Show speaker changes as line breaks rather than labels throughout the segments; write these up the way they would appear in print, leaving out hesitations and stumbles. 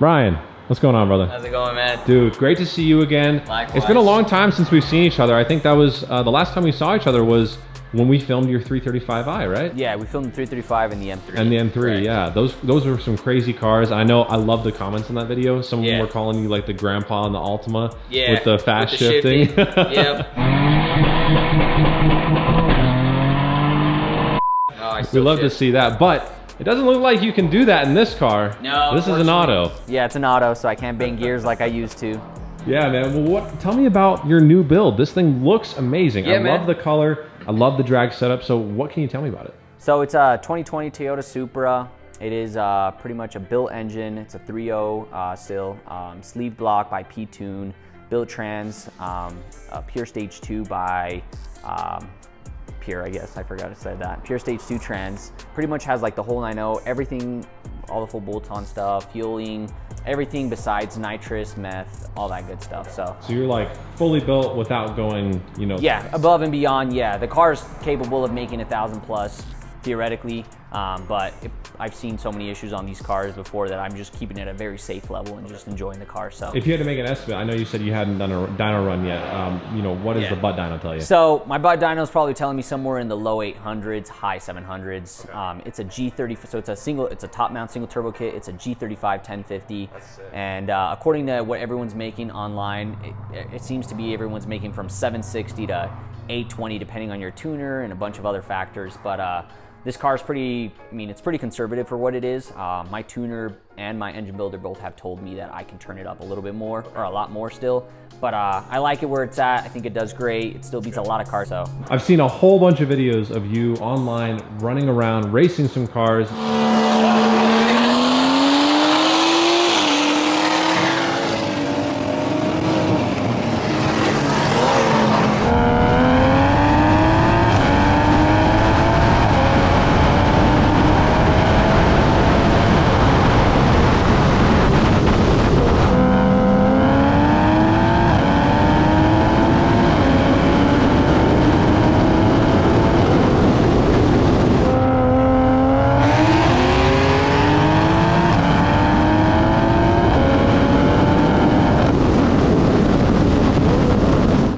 Brian, what's going on, brother?
How's it going, man?
Dude, great to see you again.
Likewise.
It's been a long time since we've seen each other. I think that was the last time we saw each other was when we filmed your 335i, right?
Yeah, we filmed the 335 and the M3.
And the M3,
right.
yeah. Those were some crazy cars. I know, I love the comments on that video. Some of them were calling you like the grandpa in the Altima with the fast shifting.
Yep.
We love to see that, but it doesn't look like you can do that in this car.
No,
this is an auto.
Yeah, it's an auto, so I can't bang gears like I used to.
Yeah, man. Well, tell me about your new build. This thing looks amazing.
Yeah,
I love the color. I love the drag setup. So what can you tell me about it?
So it's a 2020 Toyota Supra. It is pretty much a built engine. It's a 3.0 still. Sleeve block by P-Tune. Built trans, Pure Stage 2 by Pure, I guess. I forgot to say that. Pure Stage 2 trans. Pretty much has like the whole 9.0, everything, all the full bolt-on stuff, fueling, everything besides nitrous, meth, all that good stuff. So
you're like fully built without going, you know.
Yeah, above and beyond. Yeah, the car's capable of making 1,000 plus theoretically, but I've seen so many issues on these cars before that I'm just keeping it at a very safe level and just enjoying the car. So
if you had to make an estimate, I know you said you hadn't done a dyno run yet. You know, what does the butt dyno tell you?
So my butt dyno is probably telling me somewhere in the low 800s, high 700s. Okay. It's a G30, so it's a top mount single turbo kit. It's a G35 1050, and according to what everyone's making online, it seems to be everyone's making from 760 to 820, depending on your tuner and a bunch of other factors. But this car is pretty, I mean, it's pretty conservative for what it is. My tuner and my engine builder both have told me that I can turn it up a little bit more, or a lot more still. But I like it where it's at. I think it does great. It still beats a lot of cars, so.
I've seen a whole bunch of videos of you online running around, racing some cars.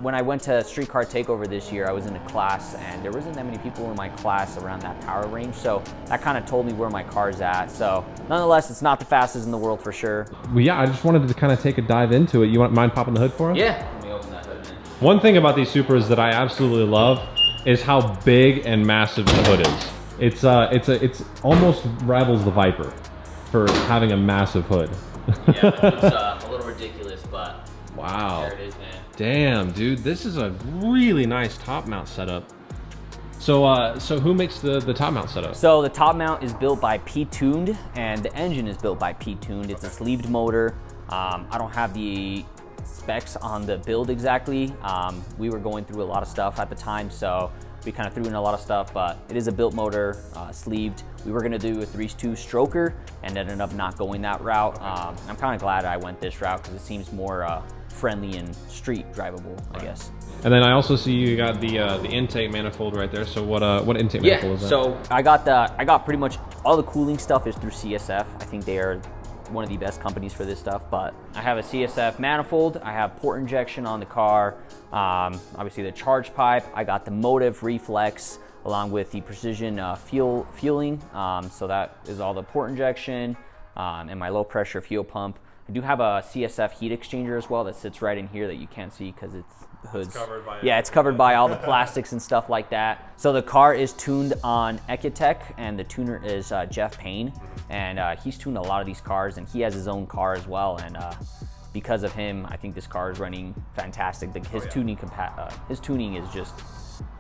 When I went to Streetcar Takeover this year, I was in a class and there wasn't that many people in my class around that power range, so that kind of told me where my car's at. So nonetheless, it's not the fastest in the world for sure.
Well, yeah, I just wanted to kind of take a dive into it. You mind popping the hood for us?
Yeah. Let me open that hood, man.
One thing about these Supras that I absolutely love is how big and massive the hood is. It's almost rivals the Viper for having a massive hood.
Yeah, it's a little ridiculous, but
wow.
There it is, man.
Damn, dude, this is a really nice top mount setup. So, so who makes the top mount setup?
So the top mount is built by P-Tuned, and the engine is built by P-Tuned. It's a sleeved motor. I don't have the specs on the build exactly. We were going through a lot of stuff at the time, so we kind of threw in a lot of stuff, but it is a built motor, sleeved. We were gonna do a 3.2 stroker and ended up not going that route. I'm kind of glad I went this route because it seems more friendly and street drivable, I guess.
And then I also see you got the intake manifold right there. So what intake manifold is that?
So I got pretty much all the cooling stuff is through CSF. I think they are one of the best companies for this stuff, but I have a CSF manifold. I have port injection on the car. Obviously the charge pipe. I got the Motive Reflex along with the precision fueling. So that is all the port injection and my low pressure fuel pump. I do have a CSF heat exchanger as well that sits right in here that you can't see because it's the hood's covered by it's covered by all the plastics and stuff like that. So the car is tuned on Ecotech, and the tuner is Jeff Payne, and he's tuned a lot of these cars, and he has his own car as well. And because of him, I think this car is running fantastic. His tuning is just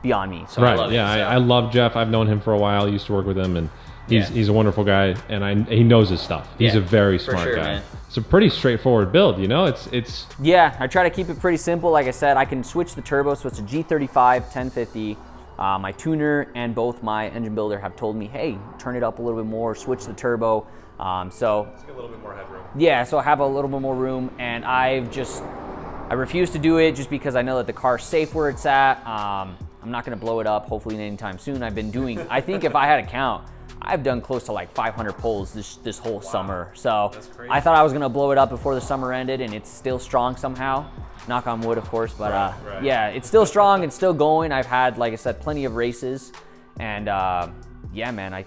beyond me. So
right.
I love
it.
So.
I love Jeff. I've known him for a while. I used to work with him, and he's a wonderful guy, and he knows his stuff. He's a very smart guy. Man. It's a pretty straightforward build, you know. It's
yeah. I try to keep it pretty simple. Like I said, I can switch the turbo, so it's a G35 1050. My tuner and both my engine builder have told me, hey, turn it up a little bit more, switch the turbo. So
it's like a little bit more headroom.
Yeah, so I have a little bit more room, and I refuse to do it just because I know that the car's safe where it's at. I'm not gonna blow it up, hopefully anytime soon. I've been doing, I think if I had a count, I've done close to like 500 pulls this whole summer. So I thought I was gonna blow it up before the summer ended, and it's still strong somehow. Knock on wood, of course, but yeah, it's still strong and still going. I've had, like I said, plenty of races, and yeah, man, I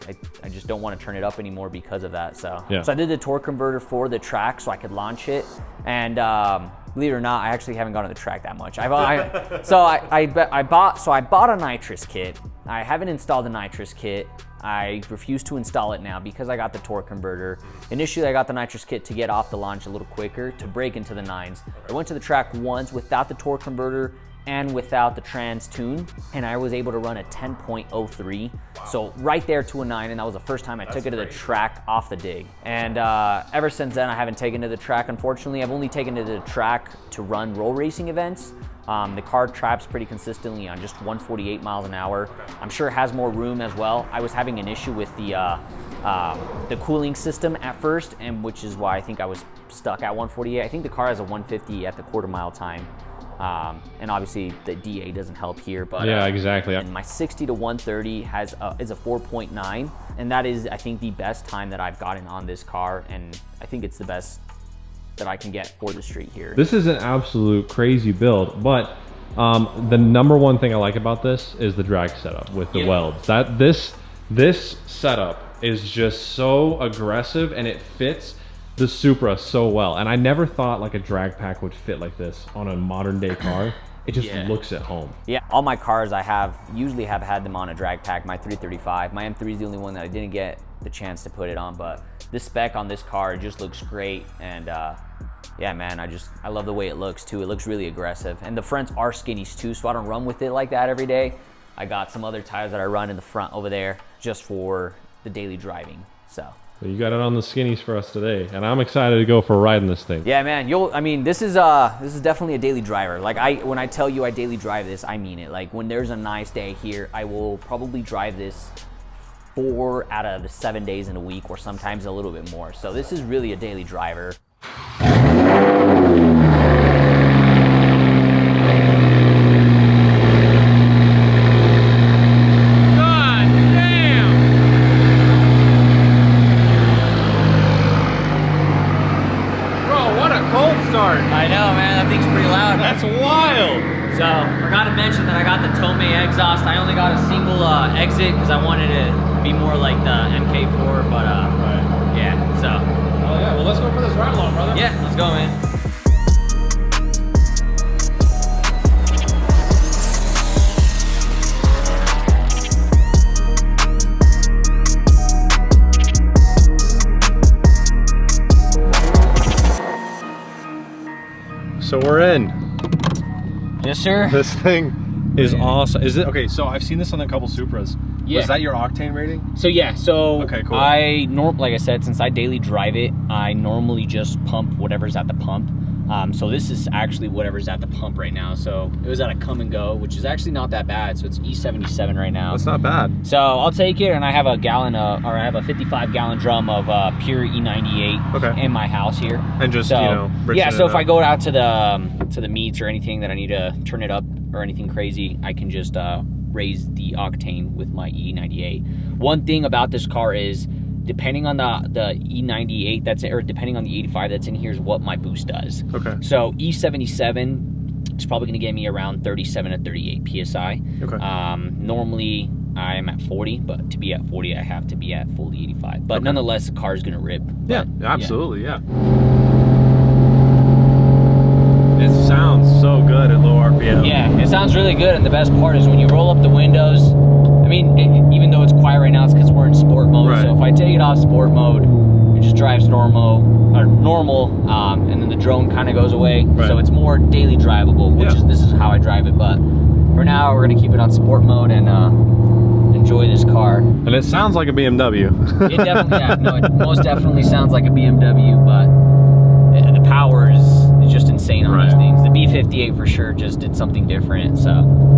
just don't want to turn it up anymore because of that. So, so I did the torque converter for the track so I could launch it, and believe it or not, I actually haven't gone to the track that much. I bought a nitrous kit. I haven't installed the nitrous kit. I refuse to install it now because I got the torque converter. Initially, I got the nitrous kit to get off the launch a little quicker, to break into the 9s. I went to the track once without the torque converter and without the trans tune, and I was able to run a 10.03. So right there to a 9, and that was the first time I took it to the track off the dig. And ever since then, I haven't taken it to the track, unfortunately. I've only taken it to the track to run roll racing events. The car traps pretty consistently on just 148 miles an hour. I'm sure it has more room as well. I was having an issue with the cooling system at first, and which is why I think I was stuck at 148. I think the car has a 150 at the quarter-mile time. And obviously the DA doesn't help here, but
yeah, exactly.
And my 60 to 130 is a 4.9, and that is, I think, the best time that I've gotten on this car, and I think it's the best that I can get for the street here. This
is an absolute crazy build, but the number one thing I like about this is the drag setup with the welds. This setup is just so aggressive, and it fits the Supra so well. And I never thought like a drag pack would fit like this on a modern day car. It just looks at home.
Yeah, all my cars I usually have had them on a drag pack. My 335, my M3 is the only one that I didn't get the chance to put it on, but this spec on this car just looks great. And yeah, man, I love the way it looks too. It looks really aggressive. And the fronts are skinnies too, so I don't run with it like that every day. I got some other tires that I run in the front over there just for the daily driving, so.
Well, you got it on the skinnies for us today, and I'm excited to go for a ride in this thing.
Yeah, man. I mean, this is definitely a daily driver. Like when I tell you I daily drive this, I mean it. Like when there's a nice day here, I will probably drive this 4 out of the 7 days in a week, or sometimes a little bit more. So this is really a daily driver. I know, man, that thing's pretty loud.
That's wild.
So, forgot to mention that I got the Tomei exhaust. I only got a single exit because I wanted it to be more like the MK4, but yeah, so.
Oh yeah, well let's go for this ride along, brother.
Yeah, let's go, man.
So we're in.
Yes, sir.
This thing is awesome. Is it okay? So I've seen this on a couple Supras.
Yeah.
Was that your octane rating?
So yeah. So
okay, cool.
Like I said, since I daily drive it, I normally just pump whatever's at the pump. So this is actually whatever's at the pump right now. So it was at a come and go, which is actually not that bad. So it's E77 right now.
That's not bad.
So I'll take it, and I have a gallon or I have a 55-gallon drum of pure E98 in my house here.
And just
yeah. So if I go out to the meets or anything that I need to turn it up or anything crazy, I can just raise the octane with my E98. One thing about this car is, depending on the E98 or depending on the 85 that's in here, is what my boost does.
Okay.
So E77 is probably going to get me around 37 to 38 psi.
Okay.
Normally I'm at 40, but to be at 40 I have to be at fully 85. But nonetheless, the car is going to rip.
Yeah, absolutely, yeah. It sounds so good at low RPM.
Yeah, it sounds really good, and the best part is when you roll up the windows. I mean, even though it's quiet right now, it's because we're in sport mode. Right. So if I take it off sport mode, it just drives normal, and then the drone kind of goes away. Right. So it's more daily drivable, which is this is how I drive it. But for now, we're gonna keep it on sport mode and enjoy this car.
And it sounds like a BMW.
It definitely, it most definitely sounds like a BMW, but the power is just insane on these things. The B58 for sure just did something different. So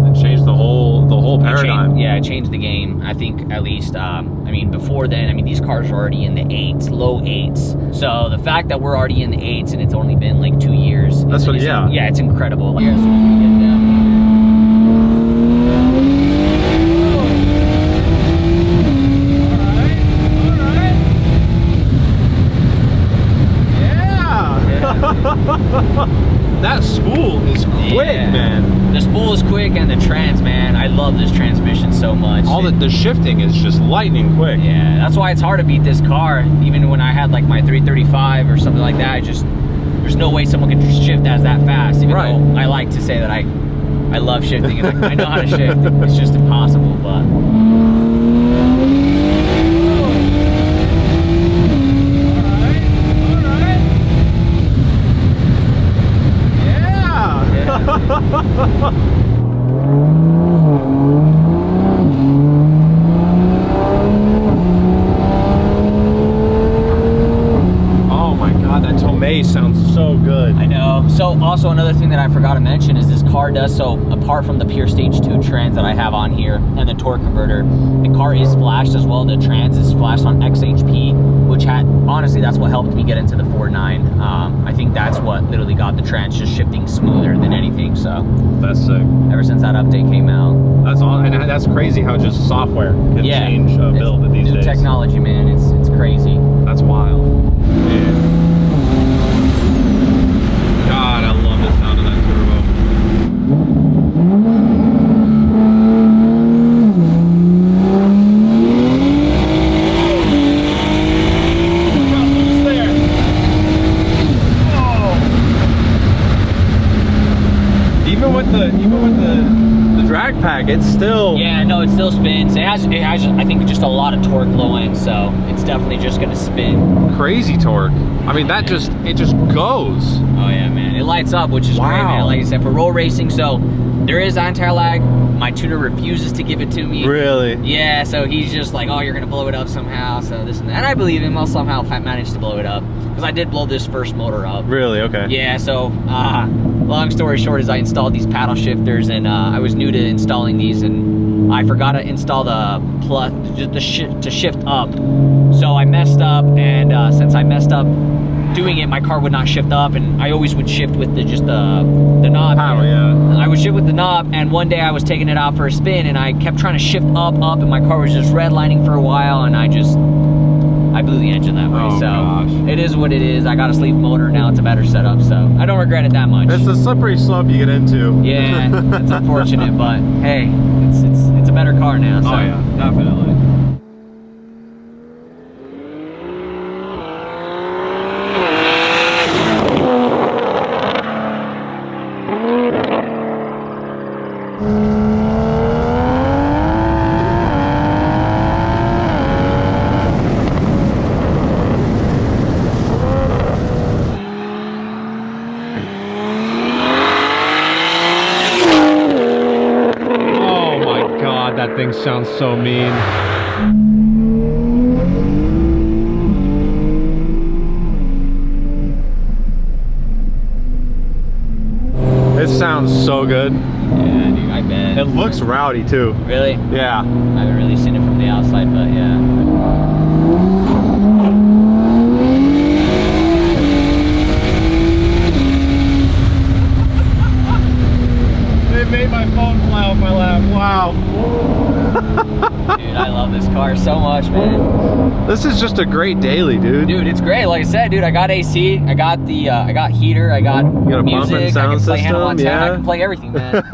it changed the whole paradigm.
It changed the game. I think at least. I mean, before then, I mean, these cars are already in the 8s, low 8s. So the fact that we're already in the 8s and it's only been like 2 years.
That's what.
Yeah, it's incredible. Like, as soon as we get down.
That spool is quick, man.
The spool is quick, and the trans, man. I love this transmission so much.
All the shifting is just lightning quick.
Yeah, that's why it's hard to beat this car. Even when I had like my 335 or something like that, there's no way someone can shift as that fast. Even though I like to say that I love shifting and I know how to shift. It's just impossible, but.
Oh my god, that Tomei sounds so good.
I know. So also another thing that I forgot to mention is this car does, so apart from the pure stage 2 trans that I have on here and the torque converter, the car is flashed as well. The trans is flashed on XHP, which honestly, that's what helped me get into the 4.9. I think that's what literally got the trans just shifting smoother than anything. So
that's sick.
Ever since that update came out.
That's all, and that's crazy how just software can change a build these days.
Technology, man, it's crazy.
That's wild. Yeah. God, I love the sound of that turbo. Got loose there. Oh. Even with the drag pack, it's still.
Yeah, no, it still spins. It has I think just a lot of torque low end, so it's definitely just gonna spin.
Crazy torque. I mean, it just goes.
Oh yeah, man, it lights up, which is great, man. Like I said, for roll racing, so there is anti-lag. My tuner refuses to give it to me.
Really?
Yeah, so he's just like, oh, you're gonna blow it up somehow, so this and that. And I believe him. I'll somehow manage to blow it up, because I did blow this first motor up.
Really? Okay.
Yeah, so long story short is I installed these paddle shifters, and I was new to installing these, and I forgot to install the plus to shift up. So I messed up, and since I messed up doing it, my car would not shift up, and I always would shift with the knob.
Oh yeah.
I would shift with the knob, and one day I was taking it out for a spin, and I kept trying to shift up, and my car was just redlining for a while, and I blew the engine that way.
Oh,
so
gosh.
It is what it is. I got a sleeve motor now; it's a better setup, so I don't regret it that much.
It's the slippery slope you get into.
Yeah, it's unfortunate, but hey, it's a better car now. So.
Oh yeah, definitely. That thing sounds so mean. It sounds so good.
Yeah, dude, I bet.
It looks rowdy too.
Really?
Yeah.
I haven't really seen it from the outside, but yeah.
It made my phone fly off my lap. Wow.
Dude, I love this car so much, man.
This is just a great daily, dude.
Dude, it's great. Like I said, dude, I got AC, I got the, I got heater, I got music,
bump and sound
I can play Hannah
system,
Montana,
yeah.
I can play everything, man.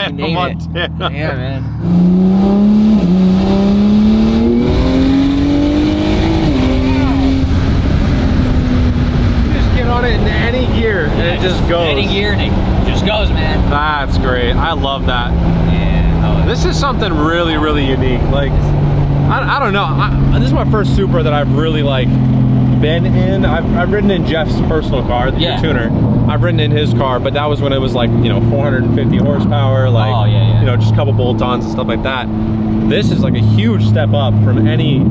You name it. Yeah, man.
Just get on it in any gear and it just goes.
Any gear and it just goes, man.
That's great. I love that.
Yeah.
This is something really, really unique. Like, I don't know. This is my first Supra that I've really like been in. I've ridden in Jeff's personal car, the tuner. I've ridden in his car, but that was when it was like, you know, 450 horsepower, like, you know, just a couple bolt-ons and stuff like that. This is like a huge step up from any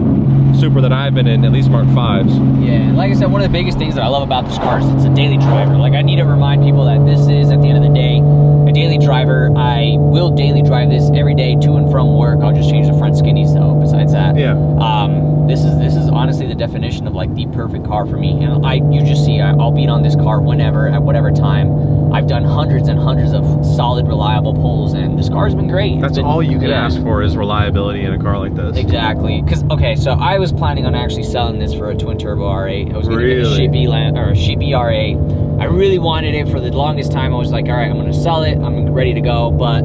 Supra that I've been in, at least Mark 5s.
Yeah, like I said, one of the biggest things that I love about this car is it's a daily driver. Like, I need to remind people that this is, at the end of the day, a daily driver. I will daily drive this every day to and from work. I'll just change the front skinnies though, besides that.
Yeah.
This is honestly the definition of like the perfect car for me. And you just see, I'll beat on this car whenever, at whatever time. I've done hundreds and hundreds of solid, reliable pulls, and this car's been great.
That's all you can ask for is reliability in a car like this.
Exactly. Because, okay, so I was planning on actually selling this for a twin turbo R8. I was going to get a Sheepy R8. I really wanted it for the longest time. I was like, all right, I'm gonna sell it. I'm ready to go. But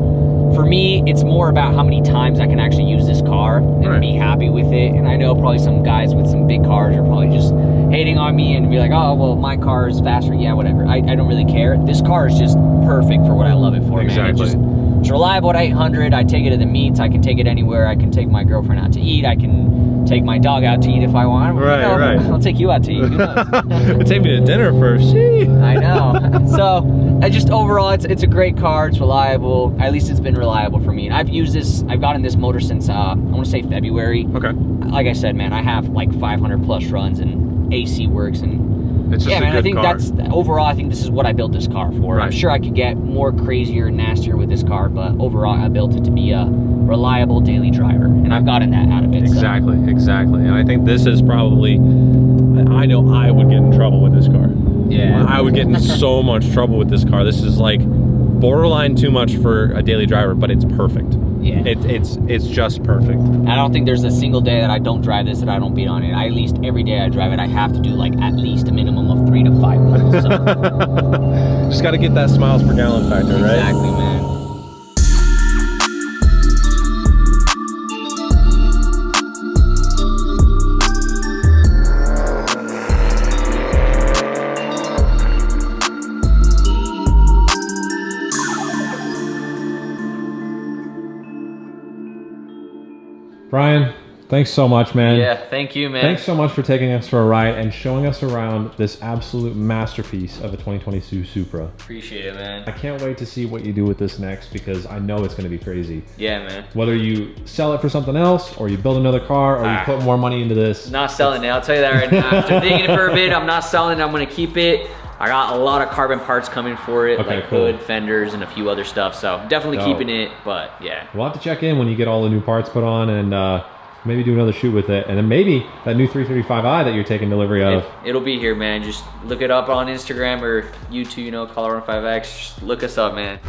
for me, it's more about how many times I can actually use this car and be happy with it. And I know probably some guys with some big cars are probably just hating on me and be like, oh, well, my car is faster. Yeah, whatever. I don't really care. This car is just perfect for what I love it for,
Exactly.
man. It's reliable at 800. I take it to the meets. I can take it anywhere. I can take my girlfriend out to eat. I can take my dog out to eat if I want.
Right, right.
I'll take you out to eat. Who knows?
Take me to dinner first.
I know. So I just overall, it's a great car. It's reliable. At least it's been reliable for me. And I've used this. I've gotten this motor since I want to say February.
Okay.
Like I said, man, I have like 500 plus runs and AC works and.
It's just
Yeah,
a
man,
good
I think
car.
that's overall. I think this is what I built this car for.
Right.
I'm sure I could get more crazier and nastier with this car, but overall, I built it to be a reliable daily driver, and I've gotten that out of it.
Exactly, exactly. And I think this is probably, I know I would get in trouble with this car.
Yeah.
I would get in so much trouble with this car. This is like borderline too much for a daily driver, but it's perfect.
Yeah.
It's just perfect.
I don't think there's a single day that I don't drive this that I don't beat on it. At least every day I drive it, I have to do like at least a minimum of 3 to 5 miles. So.
Just got to get that miles per gallon factor, right?
Exactly, man.
Brian, thanks so much, man.
Yeah, thank you, man.
Thanks so much for taking us for a ride and showing us around this absolute masterpiece of a 2022 Supra.
Appreciate it, man.
I can't wait to see what you do with this next because I know it's going to be crazy.
Yeah, man.
Whether you sell it for something else or you build another car or you put more money into this.
Not selling it, I'll tell you that right now. After digging it for a bit, I'm not selling it, I'm gonna keep it. I got a lot of carbon parts coming for it,
Okay,
like
cool.
hood, fenders, and a few other stuff, so definitely keeping it, but yeah.
We'll have to check in when you get all the new parts put on and maybe do another shoot with it. And then maybe that new 335i that you're taking delivery of.
It'll be here, man. Just look it up on Instagram or YouTube, you know, Colorado 5X. Just look us up, man.